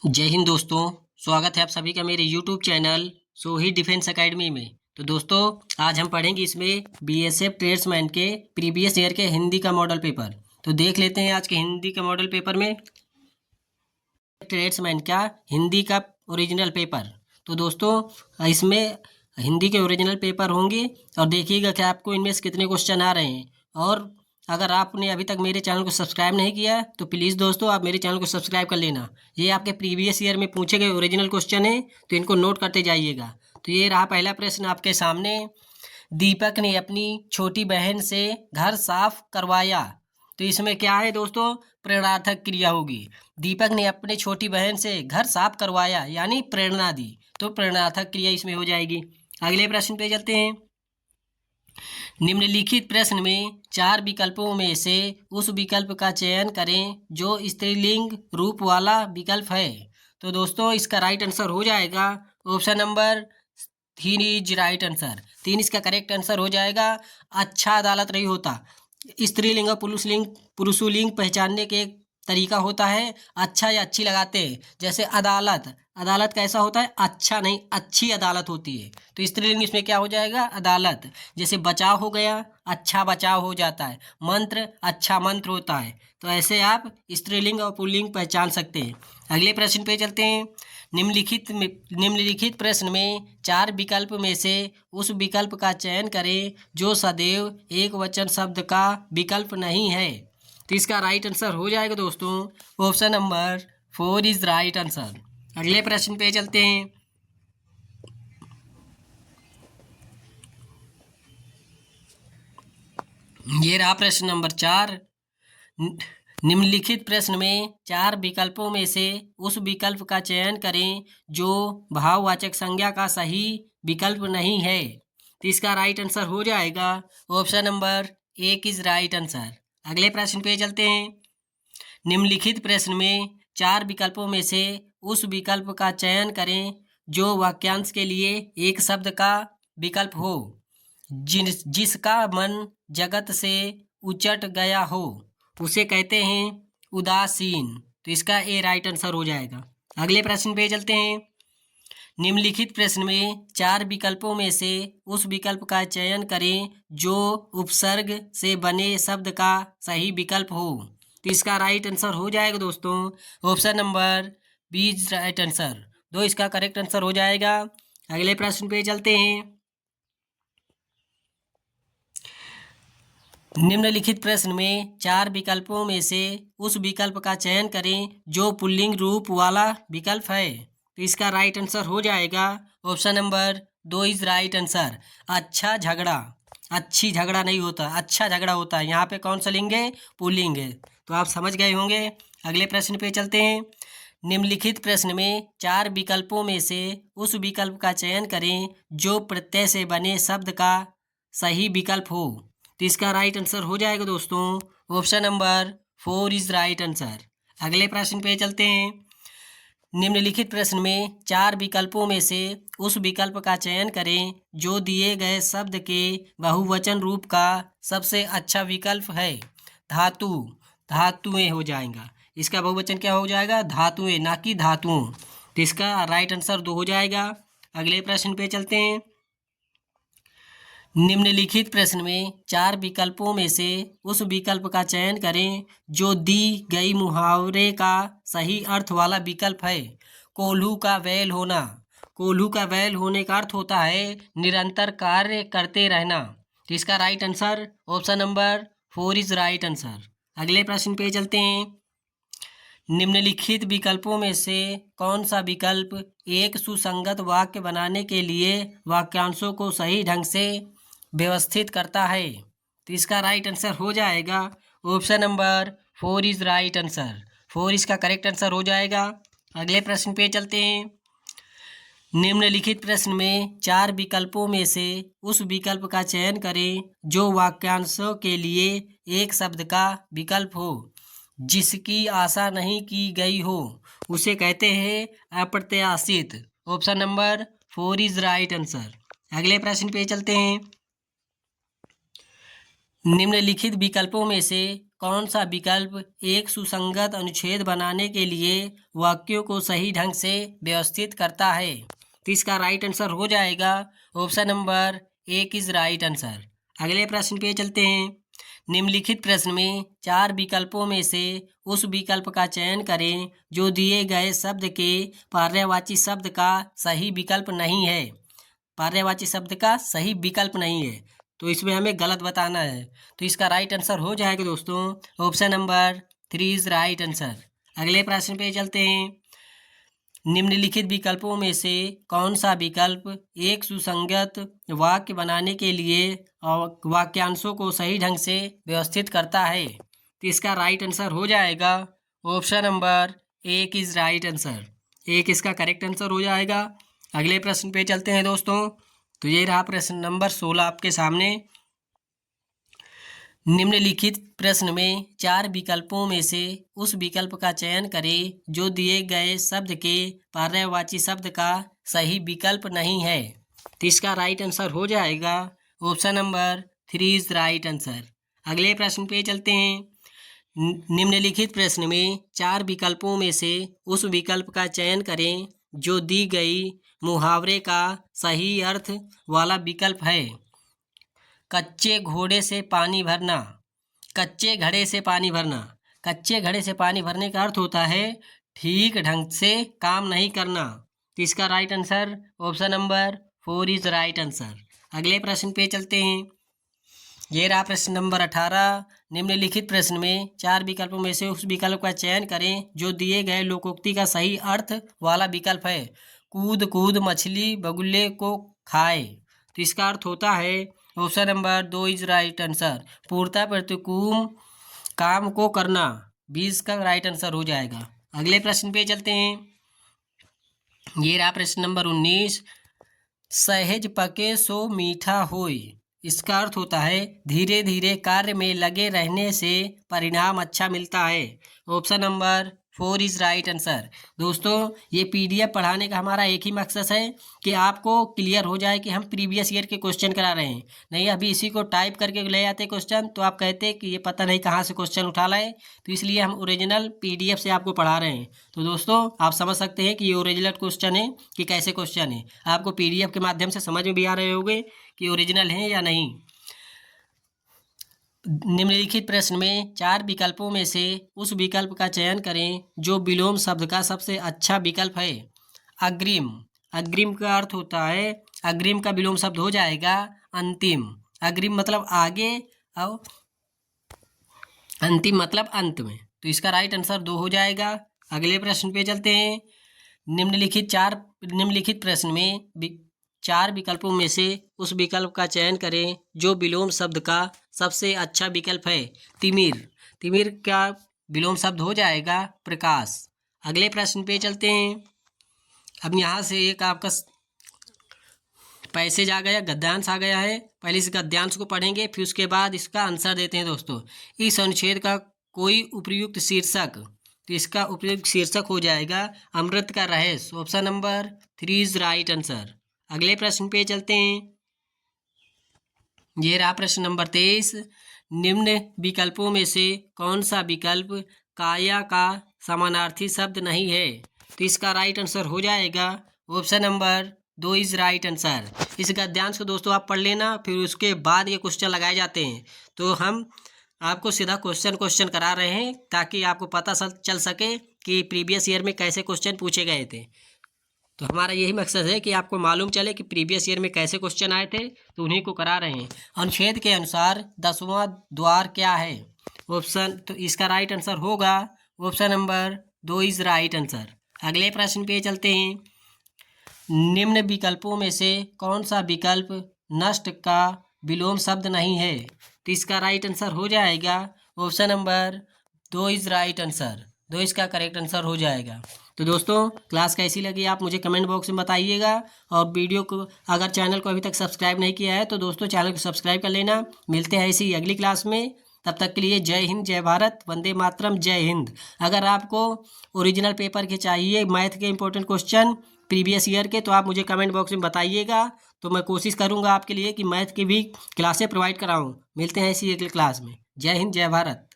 जय हिंद दोस्तों। स्वागत है आप सभी का मेरे YouTube चैनल सोही डिफेंस एकेडमी में। तो दोस्तों आज हम पढ़ेंगे इसमें बीएसएफ ट्रेड्समैन के प्रीवियस ईयर के हिंदी का मॉडल पेपर। तो देख लेते हैं आज के हिंदी के मॉडल पेपर में ट्रेड्समैन का हिंदी का ओरिजिनल पेपर। तो दोस्तों इसमें हिंदी के ओरिजिनल पेपर होंगे और देखिएगा कि आपको इनमें से कितने क्वेश्चन आ रहे हैं। और अगर आपने अभी तक मेरे चैनल को सब्सक्राइब नहीं किया है तो प्लीज़ दोस्तों आप मेरे चैनल को सब्सक्राइब कर लेना। ये आपके प्रीवियस ईयर में पूछे गए ओरिजिनल क्वेश्चन है, तो इनको नोट करते जाइएगा। तो ये रहा पहला प्रश्न आपके सामने। दीपक ने अपनी छोटी बहन से घर साफ करवाया। तो इसमें क्या है दोस्तों, प्रेरणार्थक क्रिया होगी। दीपक ने अपने छोटी बहन से घर साफ करवाया यानी प्रेरणा दी, तो प्रेरणार्थक क्रिया इसमें हो जाएगी। अगले प्रश्न पे चलते हैं। निम्नलिखित प्रश्न में 4 विकल्पों में से उस विकल्प का चयन करें जो स्त्रीलिंग रूप वाला विकल्प है। तो दोस्तों इसका राइट आंसर हो जाएगा option number 3 is right answer. 3 इसका करेक्ट आंसर हो जाएगा। अच्छा अदालत नहीं होता। स्त्रीलिंग और पुरुषलिंग पहचानने के एक तरीका होता है, अच्छा या अच्छी लगाते हैं। जैसे अदालत, अदालत कैसा होता है, अच्छा नहीं अच्छी अदालत होती है। तो स्त्रीलिंग इसमें क्या हो जाएगा, अदालत। जैसे बचाव हो गया, अच्छा बचाव हो जाता है। मंत्र, अच्छा मंत्र होता है। तो ऐसे आप स्त्रीलिंग और पुल्लिंग पहचान सकते हैं। अगले प्रश्न पे चलते हैं। निम्नलिखित प्रश्न में 4 विकल्प में से उस विकल्प का चयन करें जो सदैव एक वचन शब्द का विकल्प नहीं है। तो इसका राइट आंसर हो जाएगा दोस्तों option number 4 is right answer. अगले प्रश्न पे चलते हैं। ये रहा प्रश्न नंबर 4। निम्नलिखित प्रश्न में 4 विकल्पों में से उस विकल्प का चयन करें जो भाववाचक संज्ञा का सही विकल्प नहीं है। तो इसका राइट आंसर हो जाएगा option number 1 is right answer. अगले प्रश्न पे चलते हैं। निम्नलिखित प्रश्न में 4 विकल्पों में से उस विकल्प का चयन करें जो वाक्यांश के लिए एक शब्द का विकल्प हो, जिसका मन जगत से उचट गया हो, उसे कहते हैं उदासीन। तो इसका ए राइट आंसर हो जाएगा। अगले प्रश्न पे चलते हैं। निम्नलिखित प्रश्न में 4 विकल्पों में से उस विकल्प का चयन करें जो उपसर्ग से बने शब्द का सही विकल्प हो। तो इसका राइट आंसर हो जाएगा दोस्तों option number B right answer. 2 इसका करेक्ट आंसर हो जाएगा। अगले प्रश्न पे चलते हैं। निम्नलिखित प्रश्न में 4 विकल्पों में से उस विकल्प का चयन करें जो पुल्लिंग रूप वाला विकल्प है। तो इसका राइट आंसर हो जाएगा option number 2 is right answer. अच्छा झगड़ा, अच्छी झगड़ा नहीं होता, अच्छा झगड़ा होता है। यहाँ पे कौन सा लिंग है, पुल्लिंग है। तो आप समझ गए होंगे। अगले प्रश्न पे चलते हैं। निम्नलिखित प्रश्न में 4 विकल्पों में से उस विकल्प का चयन करें जो प्रत्यय से बने शब्द का सही विकल्प हो। तो इसका राइट आंसर हो जाएगा दोस्तों option number 4 is right answer. अगले प्रश्न पे चलते हैं। निम्नलिखित प्रश्न में 4 विकल्पों में से उस विकल्प का चयन करें जो दिए गए शब्द के बहुवचन रूप का सबसे अच्छा विकल्प है। धातु, धातुएं हो जाएगा। इसका बहुवचन क्या हो जाएगा, धातुएं, ना कि धातुओं। तो इसका राइट आंसर 2 हो जाएगा। अगले प्रश्न पे चलते हैं। निम्नलिखित प्रश्न में 4 विकल्पों में से उस विकल्प का चयन करें जो दी गई मुहावरे का सही अर्थ वाला विकल्प है। कोल्हू का बैल होना, कोल्हू का बैल होने का अर्थ होता है निरंतर कार्य करते रहना। तो इसका right answer option number 4 is right answer. अगले प्रश्न पे चलते हैं। निम्नलिखित विकल्पों में से कौन सा विकल्प एक सुसंगत वाक्य बनाने के लिए वाक्यांशों को सही ढंग से व्यवस्थित करता है। तो इसका राइट आंसर हो जाएगा option number 4 is right answer. 4 इसका करेक्ट आंसर हो जाएगा। अगले प्रश्न पे चलते हैं। निम्नलिखित प्रश्न में 4 विकल्पों में से उस विकल्प का चयन करें जो वाक्यांशों के लिए एक शब्द का विकल्प हो, जिसकी आशा नहीं की गई हो, उसे कहते हैं अप्रत्याशित। Option number 4 is right answer. अगले प्रश्न पे चलते हैं। निम्नलिखित विकल्पों में से कौन सा विकल्प एक सुसंगत अनुच्छेद बनाने के लिए वाक्यों को सही ढंग से व्यवस्थित करता है? तो इसका राइट आंसर हो जाएगा ऑप्शन नंबर एक इज राइट आंसर। अगले प्रश्न पे चलते हैं। निम्नलिखित प्रश्न में 4 विकल्पों में से उस विकल्प का चयन करें जो दिए गए शब्द के पर्यायवाची शब्द का सही विकल्प नहीं है। पर्यायवाची शब्द का सही विकल्प नहीं है, तो इसमें हमें गलत बताना है। तो इसका राइट आंसर हो जाएगा दोस्तों option number 3 is right answer. अगले प्रश्न पे चलते हैं। निम्नलिखित विकल्पों में से कौन सा विकल्प एक सुसंगत वाक्य बनाने के लिए वाक्यांशों को सही ढंग से व्यवस्थित करता है? तो इसका राइट आंसर हो जाएगा ऑप्शन नंबर एक इज राइट आंसर। एक इसका करेक्ट आंसर हो जाएगा। अगले प्रश्न पे चलते हैं दोस्तों। तो ये रहा प्रश्न नंबर 16 आपके सामने। निम्नलिखित प्रश्न में 4 विकल्पों में से उस विकल्प का चयन करें जो दिए गए शब्द के पर्यायवाची शब्द का सही विकल्प नहीं है। तो इसका राइट आंसर हो जाएगा option number 3 is right answer. अगले प्रश्न पे चलते हैं। निम्नलिखित प्रश्न में 4 विकल्पों में से उस विकल्प का चयन करें जो दी गई मुहावरे का सही अर्थ वाला विकल्प है। कच्चे घोड़े से पानी भरना, कच्चे घड़े से पानी भरना। कच्चे घड़े से पानी भरने का अर्थ होता है ठीक ढंग से काम नहीं करना। तो इसका right answer option number 4 is right answer. अगले प्रश्न पे चलते हैं। ये रहा प्रश्न नंबर 18। निम्नलिखित प्रश्न में 4 विकल्पों में से उस विकल्प का चयन करें जो दिए गए लोकोक्ति का सही अर्थ वाला विकल्प है। कूद कूद मछली बगुले को खाए। तो इसका अर्थ होता है option number 2 is right answer. पूर्णतः प्रतिकूल काम को करना 20 का राइट आंसर हो जाएगा। अगले प्रश्न पे चलते हैं। ये रहा प्रश्न नंबर 19। सहज पके सो मीठा होय। इसका अर्थ होता है धीरे धीरे कार्य में लगे रहने से परिणाम अच्छा मिलता है। Option number 4 is right answer. दोस्तों ये PDF पढ़ाने का हमारा एक ही मकसद है कि आपको क्लियर हो जाए कि हम प्रीवियस ईयर के क्वेश्चन करा रहे हैं। नहीं अभी इसी को टाइप करके ले आते क्वेश्चन तो आप कहते कि ये पता नहीं कहाँ से क्वेश्चन उठा लाए। तो इसलिए हम ओरिजिनल PDF से आपको पढ़ा रहे हैं। तो दोस्तों आप समझ सकते हैं कि ये ओरिजिनल क्वेश्चन है कि कैसे क्वेश्चन है। आपको PDF के माध्यम से समझ में भी आ रहे होंगे कि ओरिजिनल है या नहीं। निम्नलिखित प्रश्न में 4 विकल्पों में से उस विकल्प का चयन करें जो विलोम शब्द का सबसे अच्छा विकल्प है। अग्रिम, अग्रिम का अर्थ होता है अग्रिम का विलोम शब्द हो जाएगा अंतिम। अग्रिम मतलब आगे और अंतिम मतलब अंत में। तो इसका राइट आंसर 2 हो जाएगा। अगले प्रश्न पे चलते हैं। निम्नलिखित प्रश्न में 4 विकल्पों में से उस विकल्प का चयन करें जो विलोम शब्द का सबसे अच्छा विकल्प है। तिमिर, तिमिर का विलोम शब्द हो जाएगा प्रकाश। अगले प्रश्न पे चलते हैं। अब यहाँ से एक आपका पैसेज आ गया, गद्यांश आ गया है। पहले इस गद्यांश को पढ़ेंगे फिर उसके बाद इसका आंसर देते हैं दोस्तों। इस अनुच्छेद का कोई उपयुक्त शीर्षक, तो इसका उपयुक्त शीर्षक हो जाएगा अमृत का रहस्य। Option number 3 is right answer. अगले प्रश्न पे चलते हैं। ये रहा प्रश्न नंबर 23। निम्न विकल्पों में से कौन सा विकल्प काया का समानार्थी शब्द नहीं है? तो इसका राइट आंसर हो जाएगा option number 2 is right answer. इस गद्यांश को दोस्तों आप पढ़ लेना फिर उसके बाद ये क्वेश्चन लगाए जाते हैं। तो हम आपको सीधा क्वेश्चन करा रहे हैं ताकि आपको पता चल सके कि प्रीवियस ईयर में कैसे क्वेश्चन पूछे गए थे। तो हमारा यही मकसद है कि आपको मालूम चले कि प्रीवियस ईयर में कैसे क्वेश्चन आए थे, तो उन्हीं को करा रहे हैं। अनुच्छेद के अनुसार 10वां द्वार क्या है? ऑप्शन, तो इसका राइट आंसर होगा option number 2 is right answer. अगले प्रश्न पे चलते हैं। निम्न विकल्पों में से कौन सा विकल्प नष्ट का विलोम शब्द नहीं है? तो इसका राइट आंसर हो जाएगा option number 2 is right answer. 2 इसका करेक्ट आंसर हो जाएगा। तो दोस्तों क्लास कैसी लगी आप मुझे कमेंट बॉक्स में बताइएगा। और वीडियो को अगर चैनल को अभी तक सब्सक्राइब नहीं किया है तो दोस्तों चैनल को सब्सक्राइब कर लेना। मिलते हैं इसी अगली क्लास में। तब तक के लिए जय हिंद, जय भारत, वंदे मातरम, जय हिंद। अगर आपको ओरिजिनल पेपर के चाहिए मैथ के इंपॉर्टेंट क्वेश्चन प्रीवियस ईयर के तो आप मुझे कमेंट बॉक्स में बताइएगा। तो मैं कोशिश करूँगा आपके लिए कि मैथ की भी क्लासें प्रोवाइड कराऊँ। मिलते हैं इसी अगली क्लास में। जय हिंद, जय भारत।